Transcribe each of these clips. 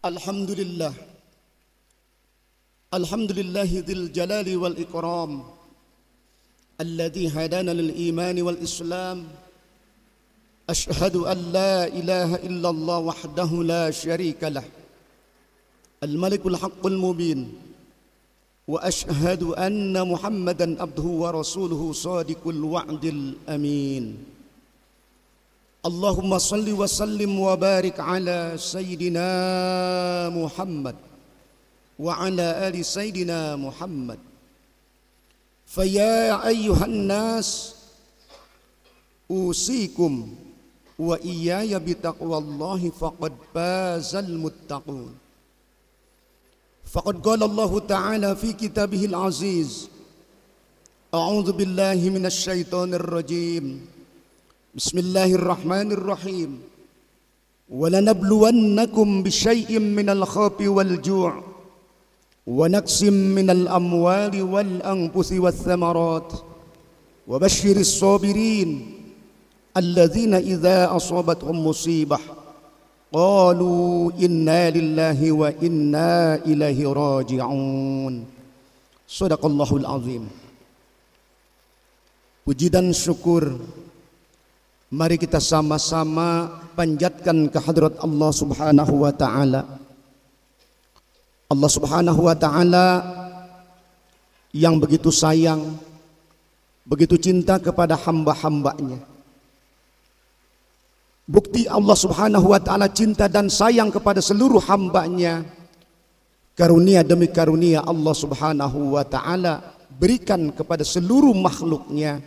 Alhamdulillah. Alhamdulillahi dzil jalali wal ikram alladzi hadana lil imani wal islam. Ashhadu an la ilaha illallah wahdahu la syarika lah, al-malikul haqqul mubin. Wa ashhadu anna Muhammadan abduhu wa rasuluhu sadiqul wa'dil amin. Allahumma salli wa sallim wa barik ala Sayyidina Muhammad wa ala ali Sayyidina Muhammad. Faya ayyuhan nas usikum wa iyaya bitaqwallahi faqad fazal muttaqun. Faqad qala Allah Ta'ala fi kitabihil aziz. A'udzu billahi minasy syaithanir rajim. Bismillahirrahmanirrahim. Walanabluwannakum bisyai'im minal khawfi wal ju' wa naqsim minal amwali wal anfusi wath thamarat wa basyiris sabirin alladzina idza asabathum musibah qalu inna lillahi wa inna ilaihi raji'un. Shadaqallahul azim. Puji dan syukur mari kita sama-sama panjatkan kehadrat Allah Subhanahu wa taala. Allah Subhanahu wa taala yang begitu sayang, begitu cinta kepada hamba-hambanya. Bukti Allah Subhanahu wa ta'ala cinta dan sayang kepada seluruh hambanya, karunia demi karunia Allah Subhanahu wa ta'ala berikan kepada seluruh makhluknya,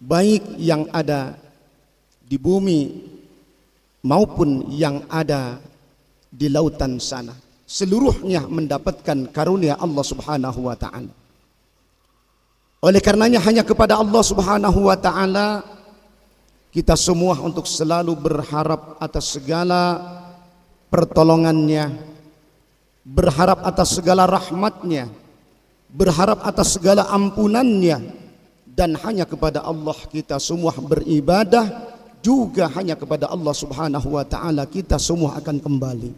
baik yang ada di bumi maupun yang ada di lautan sana. Seluruhnya mendapatkan karunia Allah Subhanahu wa ta'ala. Oleh karenanya hanya kepada Allah Subhanahu wa ta'ala kita semua untuk selalu berharap atas segala pertolongannya, berharap atas segala rahmatnya, berharap atas segala ampunannya, dan hanya kepada Allah kita semua beribadah, juga hanya kepada Allah Subhanahu wa ta'ala kita semua akan kembali.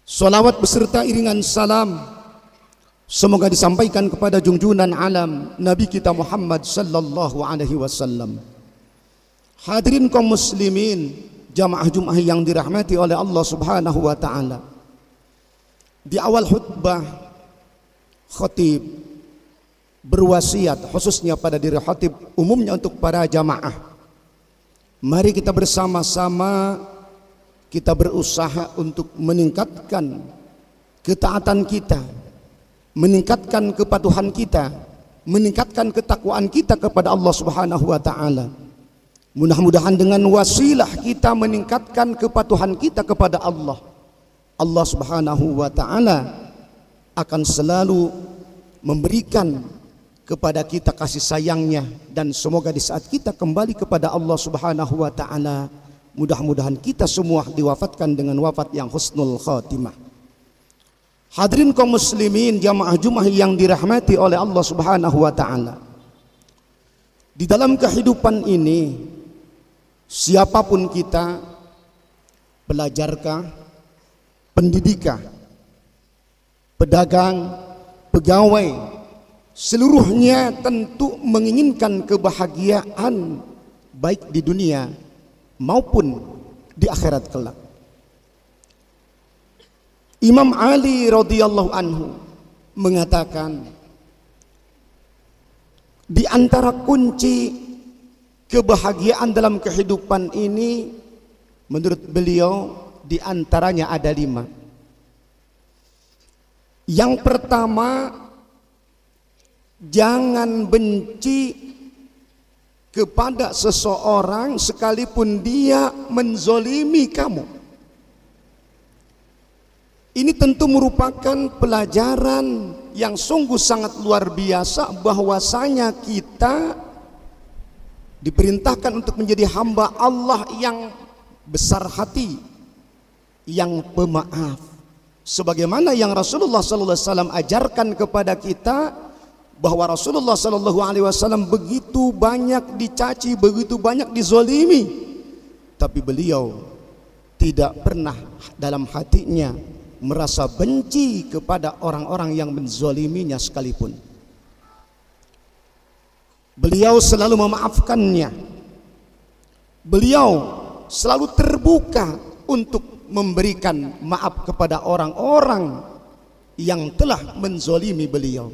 Salawat beserta iringan salam semoga disampaikan kepada junjungan alam Nabi kita Muhammad sallallahu alaihi wasallam. Hadirin kaum muslimin, jamaah Jumat yang dirahmati oleh Allah Subhanahu wa taala. Di awal khutbah khatib berwasiat khususnya pada diri khatib, umumnya untuk para jamaah. Mari kita bersama-sama kita berusaha untuk meningkatkan ketaatan kita, meningkatkan kepatuhan kita, meningkatkan ketakwaan kita kepada Allah Subhanahu wa taala. Mudah-mudahan dengan wasilah kita meningkatkan kepatuhan kita kepada Allah, Allah Subhanahu wa ta'ala akan selalu memberikan kepada kita kasih sayangnya. Dan semoga di saat kita kembali kepada Allah Subhanahu wa ta'ala, mudah-mudahan kita semua diwafatkan dengan wafat yang husnul khatimah. Hadirin kaum muslimin, jamaah Jumat yang dirahmati oleh Allah Subhanahu wa ta'ala, di dalam kehidupan ini siapapun kita, pelajarkah, pendidikah, pedagang, pegawai, seluruhnya tentu menginginkan kebahagiaan baik di dunia maupun di akhirat kelak. Imam Ali radhiyallahu anhu mengatakan, di antara kunci kebahagiaan dalam kehidupan ini, menurut beliau, di antaranya ada 5. Yang pertama, jangan benci kepada seseorang sekalipun dia menzolimi kamu. Ini tentu merupakan pelajaran yang sungguh sangat luar biasa, bahwasanya kita diperintahkan untuk menjadi hamba Allah yang besar hati, yang pemaaf, sebagaimana yang Rasulullah sallallahu alaihi wasallam ajarkan kepada kita, bahwa Rasulullah sallallahu alaihi wasallam begitu banyak dicaci, begitu banyak dizolimi, tapi beliau tidak pernah dalam hatinya merasa benci kepada orang-orang yang menzaliminya sekalipun. Beliau selalu memaafkannya. Beliau selalu terbuka untuk memberikan maaf kepada orang-orang yang telah menzalimi beliau.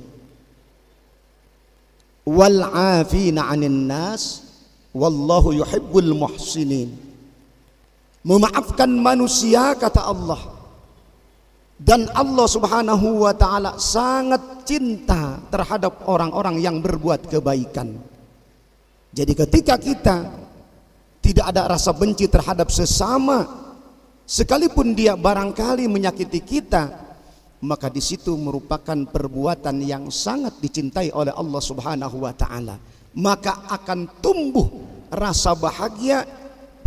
Wal 'afina 'anil nas wallahu yuhibbul muhsinin. Memaafkan manusia, kata Allah, dan Allah Subhanahu wa ta'ala sangat cinta terhadap orang-orang yang berbuat kebaikan. Jadi ketika kita tidak ada rasa benci terhadap sesama, sekalipun dia barangkali menyakiti kita, maka di situ merupakan perbuatan yang sangat dicintai oleh Allah Subhanahu wa ta'ala. Maka akan tumbuh rasa bahagia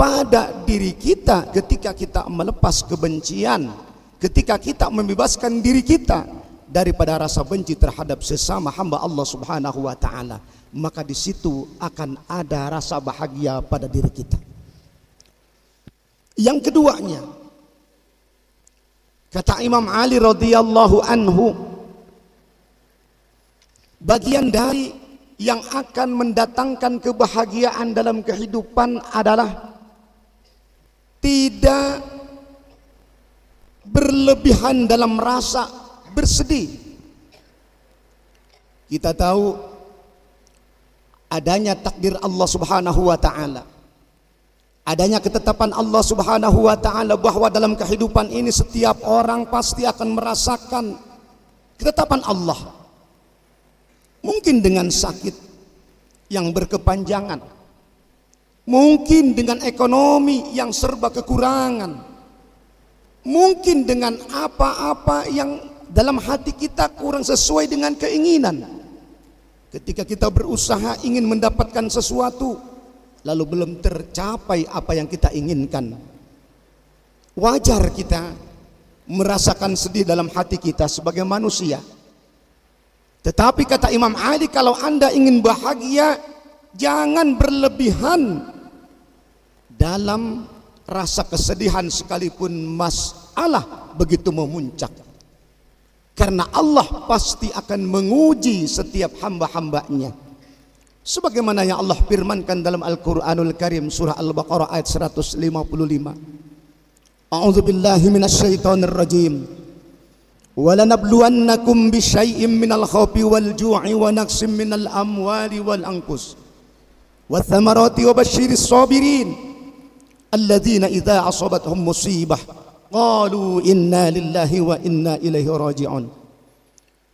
pada diri kita ketika kita melepas kebencian, ketika kita membebaskan diri kita daripada rasa benci terhadap sesama hamba Allah Subhanahu wa ta'ala. Maka di situ akan ada rasa bahagia pada diri kita. Yang keduanya, kata Imam Ali radhiyallahu anhu, bagian dari yang akan mendatangkan kebahagiaan dalam kehidupan adalah tidak berlebihan dalam rasa bersedih. Kita tahu adanya takdir Allah Subhanahu wa ta'ala, adanya ketetapan Allah Subhanahu wa ta'ala bahwa dalam kehidupan ini setiap orang pasti akan merasakan ketetapan Allah. Mungkin dengan sakit yang berkepanjangan, mungkin dengan ekonomi yang serba kekurangan, mungkin dengan apa-apa yang dalam hati kita kurang sesuai dengan keinginan. Ketika kita berusaha ingin mendapatkan sesuatu, lalu belum tercapai apa yang kita inginkan, wajar kita merasakan sedih dalam hati kita sebagai manusia. Tetapi kata Imam Ali, kalau Anda ingin bahagia, jangan berlebihan dalam rasa kesedihan sekalipun masalah begitu memuncak. Karena Allah pasti akan menguji setiap hamba-hambanya. Sebagaimana yang Allah firmankan dalam Al-Quranul Karim surah Al-Baqarah ayat 155. A'udzu billahi minasyaitonir rajim. Walanabluwannakum bisyai'im minal khawfi wal ju'i wa naqsim minal amwali wal anfus wath thamarati wa basyiris sabirin alladzina idza asabathum musibah qalu inna lillahi wa inna ilaihi raji'un.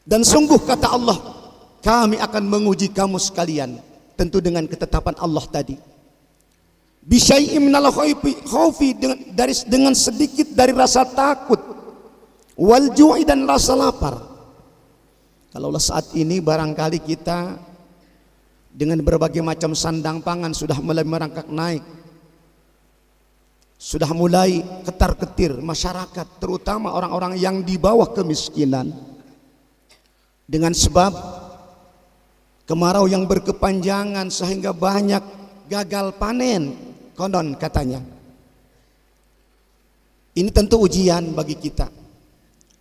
Dan sungguh kata Allah, kami akan menguji kamu sekalian, tentu dengan ketetapan Allah tadi. Bisyai'im minal khawfi, dengan sedikit dari rasa takut, wal ju'i, dan rasa lapar. Kalaulah saat ini barangkali kita dengan berbagai macam sandang pangan sudah mulai merangkak naik, sudah mulai ketar-ketir masyarakat, terutama orang-orang yang di bawah kemiskinan, dengan sebab kemarau yang berkepanjangan sehingga banyak gagal panen, konon katanya. Ini tentu ujian bagi kita.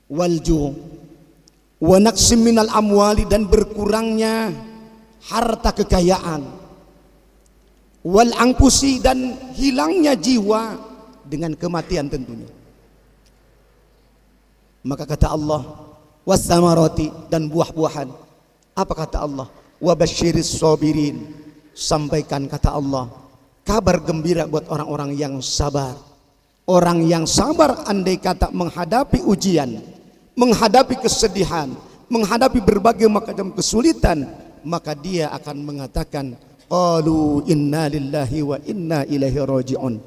Walju wa naqsim minal amwali, dan berkurangnya harta kekayaan, wal angkusi, dan hilangnya jiwa dengan kematian tentunya. Maka kata Allah, was-samarati, dan buah-buahan. Apa kata Allah? Wa basyiris sabirin, sampaikan kata Allah kabar gembira buat orang-orang yang sabar. Orang yang sabar andai kata menghadapi ujian, menghadapi kesedihan, menghadapi berbagai macam kesulitan, maka dia akan mengatakan qalu inna lillahi wa inna ilaihi raji'un.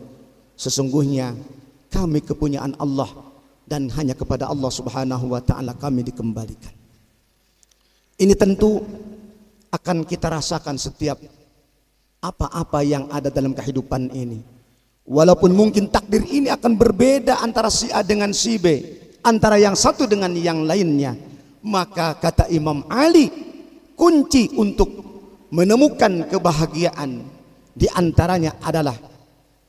Sesungguhnya kami kepunyaan Allah dan hanya kepada Allah Subhanahu wa ta'ala kami dikembalikan. Ini tentu akan kita rasakan setiap apa-apa yang ada dalam kehidupan ini. Walaupun mungkin takdir ini akan berbeda antara si A dengan si B, antara yang satu dengan yang lainnya, maka kata Imam Ali, kunci untuk menemukan kebahagiaan di antaranya adalah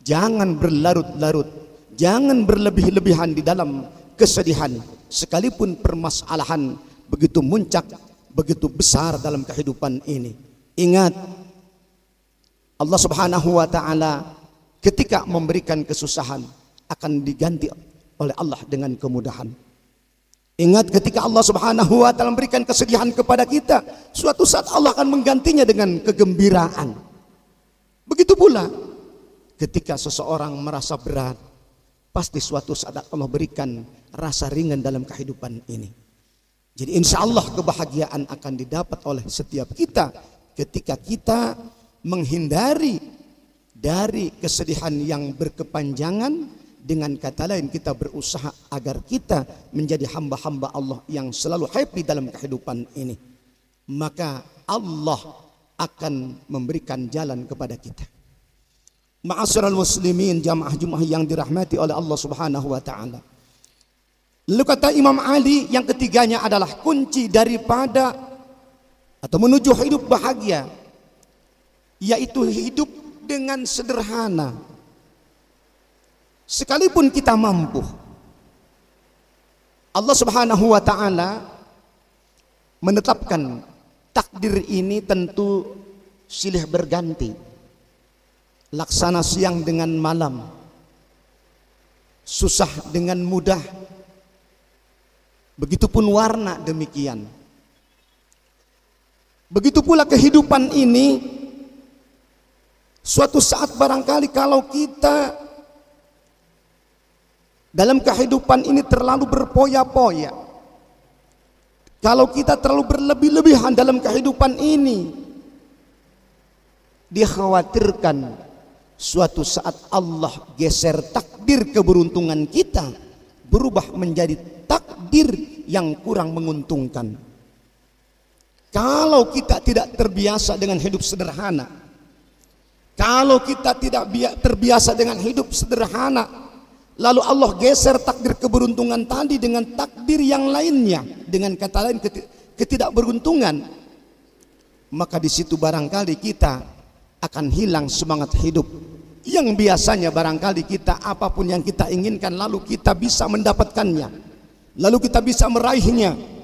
jangan berlarut-larut, jangan berlebih-lebihan di dalam kesedihan, sekalipun permasalahan begitu muncak, begitu besar dalam kehidupan ini. Ingat, Allah Subhanahu wa Ta'ala ketika memberikan kesusahan akan diganti oleh Allah dengan kemudahan. Ingat, ketika Allah Subhanahu wa Ta'ala memberikan kesedihan kepada kita, suatu saat Allah akan menggantinya dengan kegembiraan. Begitu pula ketika seseorang merasa berat, pasti suatu saat Allah berikan rasa ringan dalam kehidupan ini. Jadi insya Allah kebahagiaan akan didapat oleh setiap kita ketika kita menghindari dari kesedihan yang berkepanjangan. Dengan kata lain, kita berusaha agar kita menjadi hamba-hamba Allah yang selalu happy dalam kehidupan ini. Maka Allah akan memberikan jalan kepada kita. Ma'asyiral muslimin, jamaah Jumat yang dirahmati oleh Allah Subhanahu wa Ta'ala. Lalu kata Imam Ali, yang ketiganya adalah kunci daripada atau menuju hidup bahagia, yaitu hidup dengan sederhana. Sekalipun kita mampu, Allah Subhanahu wa Ta'ala menetapkan takdir ini tentu silih berganti, laksana siang dengan malam, susah dengan mudah, begitupun warna demikian. Begitu pula kehidupan ini, suatu saat barangkali kalau kita dalam kehidupan ini terlalu berpoya-poya, kalau kita terlalu berlebih-lebihan dalam kehidupan ini, dikhawatirkan suatu saat Allah geser takdir keberuntungan kita, berubah menjadi takdir yang kurang menguntungkan. Kalau kita tidak terbiasa dengan hidup sederhana, kalau kita tidak terbiasa dengan hidup sederhana, lalu Allah geser takdir keberuntungan tadi dengan takdir yang lainnya, dengan kata lain ketidakberuntungan, maka di situ barangkali kita akan hilang semangat hidup. Yang biasanya barangkali kita apapun yang kita inginkan lalu kita bisa mendapatkannya, lalu kita bisa meraihnya.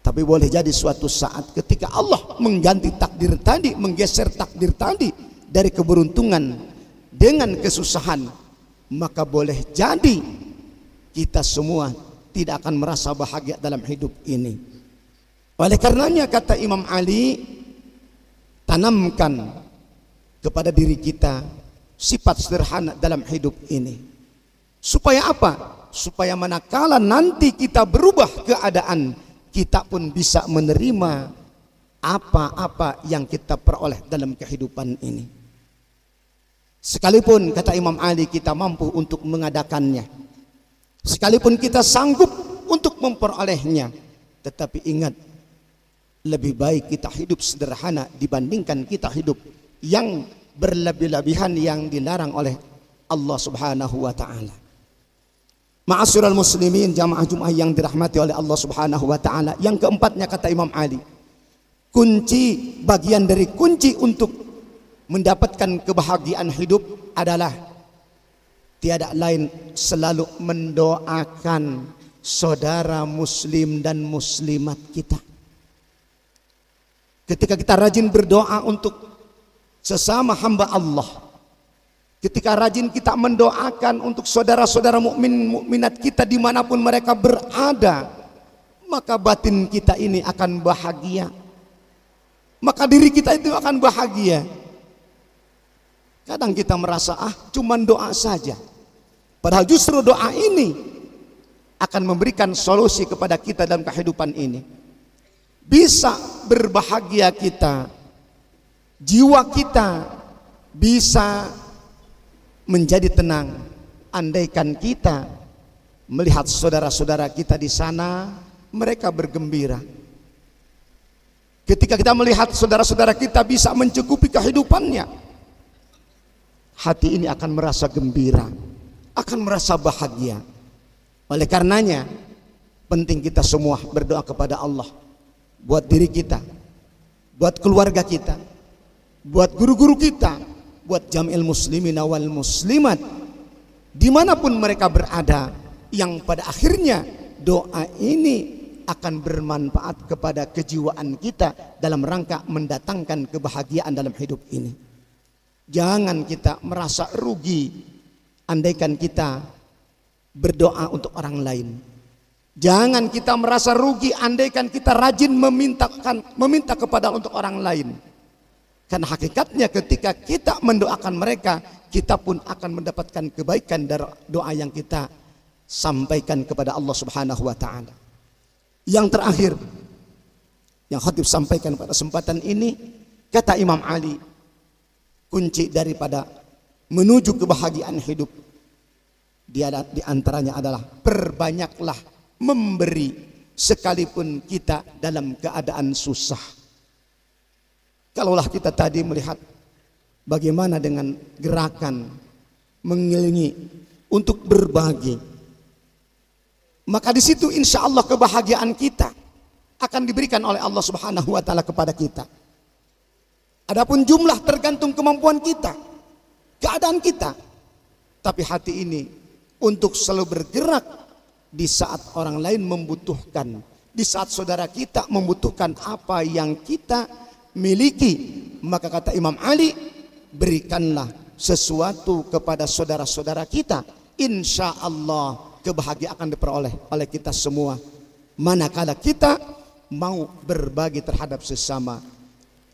Tapi boleh jadi suatu saat ketika Allah mengganti takdir tadi, menggeser takdir tadi dari keberuntungan dengan kesusahan, maka boleh jadi kita semua tidak akan merasa bahagia dalam hidup ini. Oleh karenanya kata Imam Ali, tanamkan kepada diri kita sifat sederhana dalam hidup ini. Supaya apa? Supaya manakala nanti kita berubah keadaan, kita pun bisa menerima apa-apa yang kita peroleh dalam kehidupan ini. Sekalipun kata Imam Ali kita mampu untuk mengadakannya, sekalipun kita sanggup untuk memperolehnya, tetapi ingat, lebih baik kita hidup sederhana dibandingkan kita hidup yang berlebih-lebihan yang dilarang oleh Allah Subhanahu wa Ta'ala. Ma'asyiral muslimin, jamaah Jumat yang dirahmati oleh Allah Subhanahu wa Ta'ala, yang keempatnya kata Imam Ali, kunci, bagian dari kunci untuk mendapatkan kebahagiaan hidup adalah tiada lain selalu mendoakan saudara muslim dan muslimat kita. Ketika kita rajin berdoa untuk sesama hamba Allah, ketika rajin kita mendoakan untuk saudara-saudara mukmin mukminat kita dimanapun mereka berada, maka batin kita ini akan bahagia, maka diri kita itu akan bahagia. Kadang kita merasa cuman doa saja, padahal justru doa ini akan memberikan solusi kepada kita dalam kehidupan ini. Bisa berbahagia kita, jiwa kita bisa menjadi tenang andaikan kita melihat saudara-saudara kita di sana mereka bergembira. Ketika kita melihat saudara-saudara kita bisa mencukupi kehidupannya, hati ini akan merasa gembira, akan merasa bahagia. Oleh karenanya penting kita semua berdoa kepada Allah, buat diri kita, buat keluarga kita, buat guru-guru kita, buat jam'il muslimin wal muslimat, dimanapun mereka berada, yang pada akhirnya doa ini akan bermanfaat kepada kejiwaan kita dalam rangka mendatangkan kebahagiaan dalam hidup ini. Jangan kita merasa rugi andaikan kita berdoa untuk orang lain. Jangan kita merasa rugi andaikan kita rajin meminta kepada untuk orang lain. Karena hakikatnya ketika kita mendoakan mereka, kita pun akan mendapatkan kebaikan dari doa yang kita sampaikan kepada Allah Subhanahu wa taala. Yang terakhir yang khatib sampaikan pada kesempatan ini, kata Imam Ali, kunci daripada menuju kebahagiaan hidup di antaranya adalah perbanyaklah memberi sekalipun kita dalam keadaan susah. Kalaulah kita tadi melihat bagaimana dengan gerakan mengelilingi untuk berbagi, maka di situ insya Allah kebahagiaan kita akan diberikan oleh Allah Subhanahu wa taala kepada kita. Adapun jumlah tergantung kemampuan kita, keadaan kita. Tapi hati ini untuk selalu bergerak di saat orang lain membutuhkan, di saat saudara kita membutuhkan apa yang kita miliki. Maka kata Imam Ali, berikanlah sesuatu kepada saudara-saudara kita, insya Allah kebahagiaan akan diperoleh oleh kita semua manakala kita mau berbagi terhadap sesama.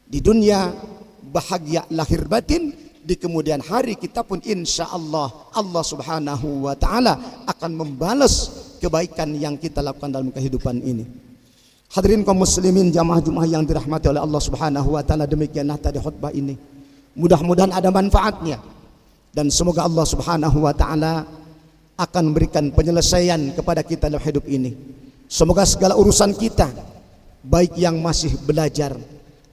Di dunia bahagia lahir batin, di kemudian hari kita pun insya Allah Allah Subhanahu wa taala akan membalas kebaikan yang kita lakukan dalam kehidupan ini. Hadirin kaum muslimin jamaah Jumat yang dirahmati oleh Allah Subhanahu wa taala, demikianlah tadi khutbah ini. Mudah-mudahan ada manfaatnya dan semoga Allah Subhanahu wa taala akan memberikan penyelesaian kepada kita dalam hidup ini. Semoga segala urusan kita, baik yang masih belajar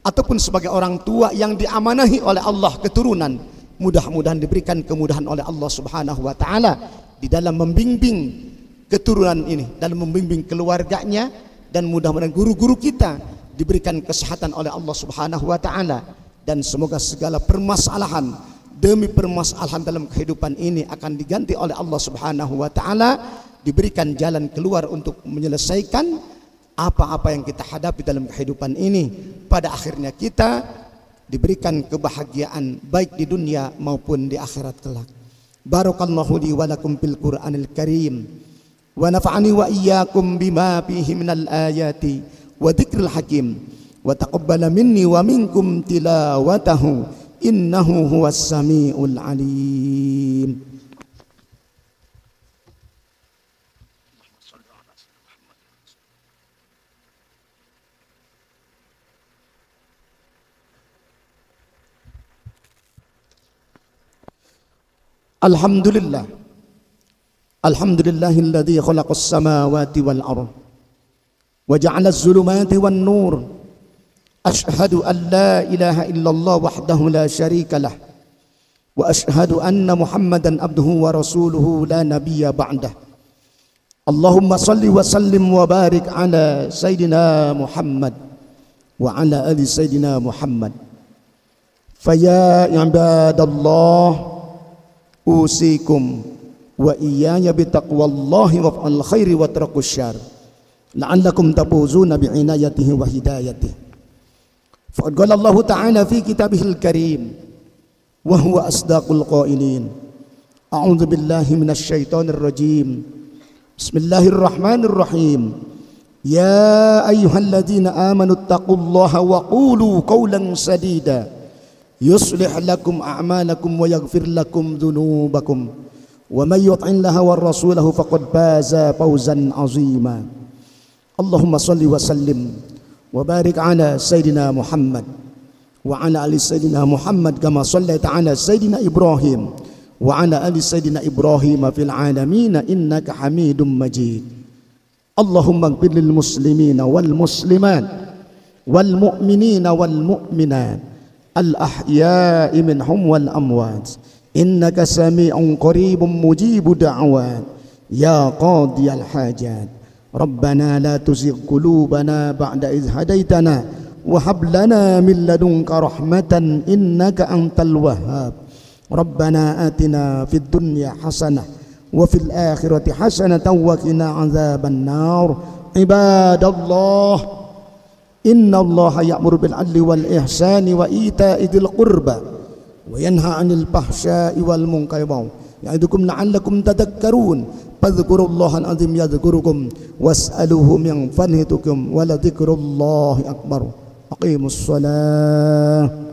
ataupun sebagai orang tua yang diamanahi oleh Allah keturunan, mudah-mudahan diberikan kemudahan oleh Allah Subhanahu wa taala di dalam membimbing keturunan ini, dalam membimbing keluarganya, dan mudah-mudahan guru-guru kita diberikan kesehatan oleh Allah Subhanahu wa taala, dan semoga segala permasalahan demi permasalahan dalam kehidupan ini akan diganti oleh Allah Subhanahu wa taala, diberikan jalan keluar untuk menyelesaikan apa-apa yang kita hadapi dalam kehidupan ini. Pada akhirnya kita diberikan kebahagiaan baik di dunia maupun di akhirat kelak. Barakallahu li wa lakum fil Qur'anil Karim wa nafa'ani wa iyyakum bima fihi minal ayati wa dzikril hakim wa taqabbala minni wa minkum tilawatahu innahu huwas samiul alim. Alhamdulillah, alhamdulillahilladzi khalaqas samawati wal ardh wa ja'ala az-zulumati wan nur. Ashhadu an la ilaha illallah wahdahu la syarika lah wa ashhadu anna Muhammadan abduhu wa rasuluhu la nabiyya ba'dah. Allahumma salli wa sallim wa barik ala sayyidina Muhammad wa ala ali sayyidina Muhammad. Faya ibadallah usikum wa iyaya bitaqwallahi wa fa'al khairi wa tarakus syar la'allakum tafuzuna bi'inayatihi wa hidayatihi. Faqad qala Allah ta'ala fi kitabihil karim wa huwa asdaqul qailin. A'udzu billahi minasy syaithanir rajim. Bismillahirrahmanirrahim. Ya ayyuhalladzina amanu taqullaha wa qulu qawlan sadida yuslih lakum a'malakum wa yaghfir lakum dhunubakum wa may yuti'illaha war rasulahu faqad faza fawzan 'azima. Allahumma shalli wa sallim wa barik ala sayyidina Muhammad wa ala ali sayyidina Muhammad kama shallaita ala sayyidina Ibrahim wa ala ali sayyidina Ibrahim fil alamin innaka Hamidum Majid. Allahumma ighfir lil muslimina wal muslimat wal mu'minina wal mu'minat al-ahya'i minhum wal amwat innaka sami'un qaribun mujibud da'wat ya qadiyal hajat. Rabbana la tuzigh qulubana ba'da idh hadaitana wa hab lana min ladunka rahmatan innaka antal wahhab. Rabbana atina fid dunya hasanah wa fil akhirati hasanatan wa qina adzabannar. Ibadallah, innallaha ya'muru bil 'adli wal ihsani wa ita'i dzil qurba wa yanha 'anil fahsya'i wal munkari ya'idukum la'allakum tadhakkarun. Fadhkurullaha al-'azim yadhkurukum was'aluhu min fadlihi wa la dzikrullahi akbar. Aqimus shalah.